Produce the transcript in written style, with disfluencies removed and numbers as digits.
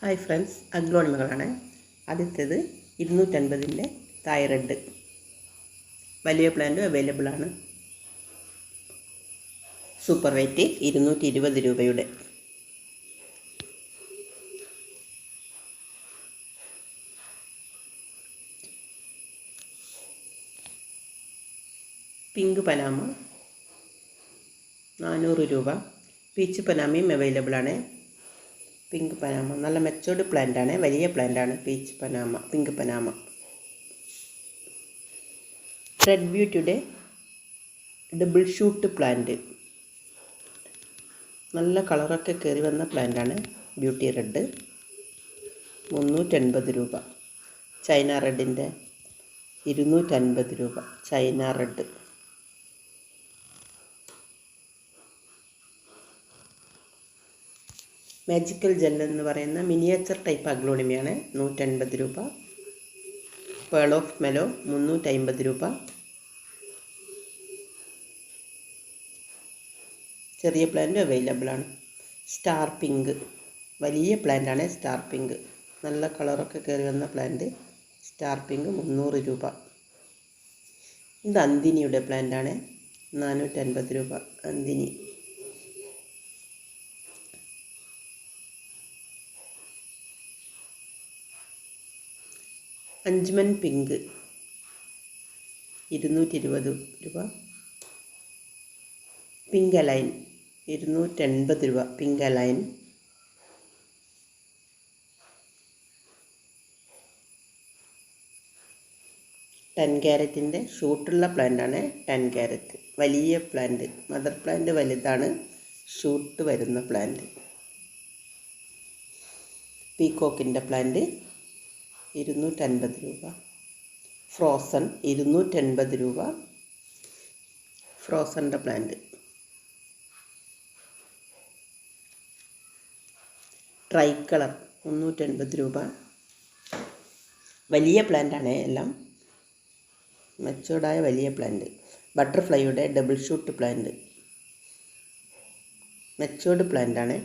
Hi friends, അഗ്ലോണിമകളാണ്. ആദ്യത്തേത് 250-ൻ്റെ തൈറോയ്ഡ് വലിയ പ്ലാന്റ് അവൈലബിൾ ആണ്. സൂപ്പർ വെയ്റ്റ് 220 രൂപയുടെ. പിങ്ക് പനാമ 400 രൂപ. പീച്ച് പനാമയും അവൈലബിൾ ആണ്. പിങ്ക് പനാമ നല്ല മെച്ചോർഡ് പ്ലാന്റ് ആണ്, വലിയ പ്ലാന്റ് ആണ്. Pink Panama. റെഡ് ബ്യൂട്ടിയുടെ ഡബിൾ ഷൂട്ട് പ്ലാന്റ്, നല്ല കളറൊക്കെ കയറി വന്ന പ്ലാന്റ് ആണ്. ബ്യൂട്ടി റെഡ് 380 രൂപ. ചൈന റെഡിൻ്റെ 250 രൂപ. China red. മാജിക്കൽ ജെൽ എന്ന് പറയുന്ന മിനിയേച്ചർ ടൈപ്പ് അഗ്ലോണിമയാണ് 150 രൂപ. പേൾ ഓഫ് മെലോ 350 രൂപ. ചെറിയ പ്ലാന്റ് അവൈലബിൾ ആണ്. സ്റ്റാർ പിങ്ക് വലിയ പ്ലാന്റ് ആണ്. സ്റ്റാർ പിങ്ക് നല്ല കളറൊക്കെ കയറി വന്ന പ്ലാന്റ്. സ്റ്റാർ പിങ്ക് 300 രൂപ. ഇത് അന്തിനിയുടെ പ്ലാന്റ് ആണ്, 450 രൂപ. അന്തിനി. അഞ്ച്മൻ പിങ്ക് 220 രൂപ. പിങ്ക് അലൈൻ 280 രൂപ. പിങ്ക് അലൈൻ. ടെൻ ക്യാരറ്റിൻ്റെ ഷൂട്ടുള്ള പ്ലാന്റാണ്. 10 ക്യാരറ്റ് വലിയ പ്ലാന്റ്. മദർ പ്ലാന്റ് വലുതാണ്, ഷൂട്ട് വരുന്ന പ്ലാന്റ്. പീക്കോക്കിൻ്റെ പ്ലാന്റ് 250 രൂപ. ഫ്രോസൺ 280 രൂപ. ഫ്രോസണിൻ്റെ പ്ലാന്റ്. ട്രൈ കളർ 380 രൂപ. വലിയ പ്ലാന്റാണ്, എല്ലാം മെച്ചോർഡായ വലിയ പ്ലാന്റ്. ബട്ടർഫ്ലൈയുടെ ഡബിൾ ഷൂട്ട് പ്ലാന്റ് മെച്ചോർഡ് പ്ലാന്റാണ്.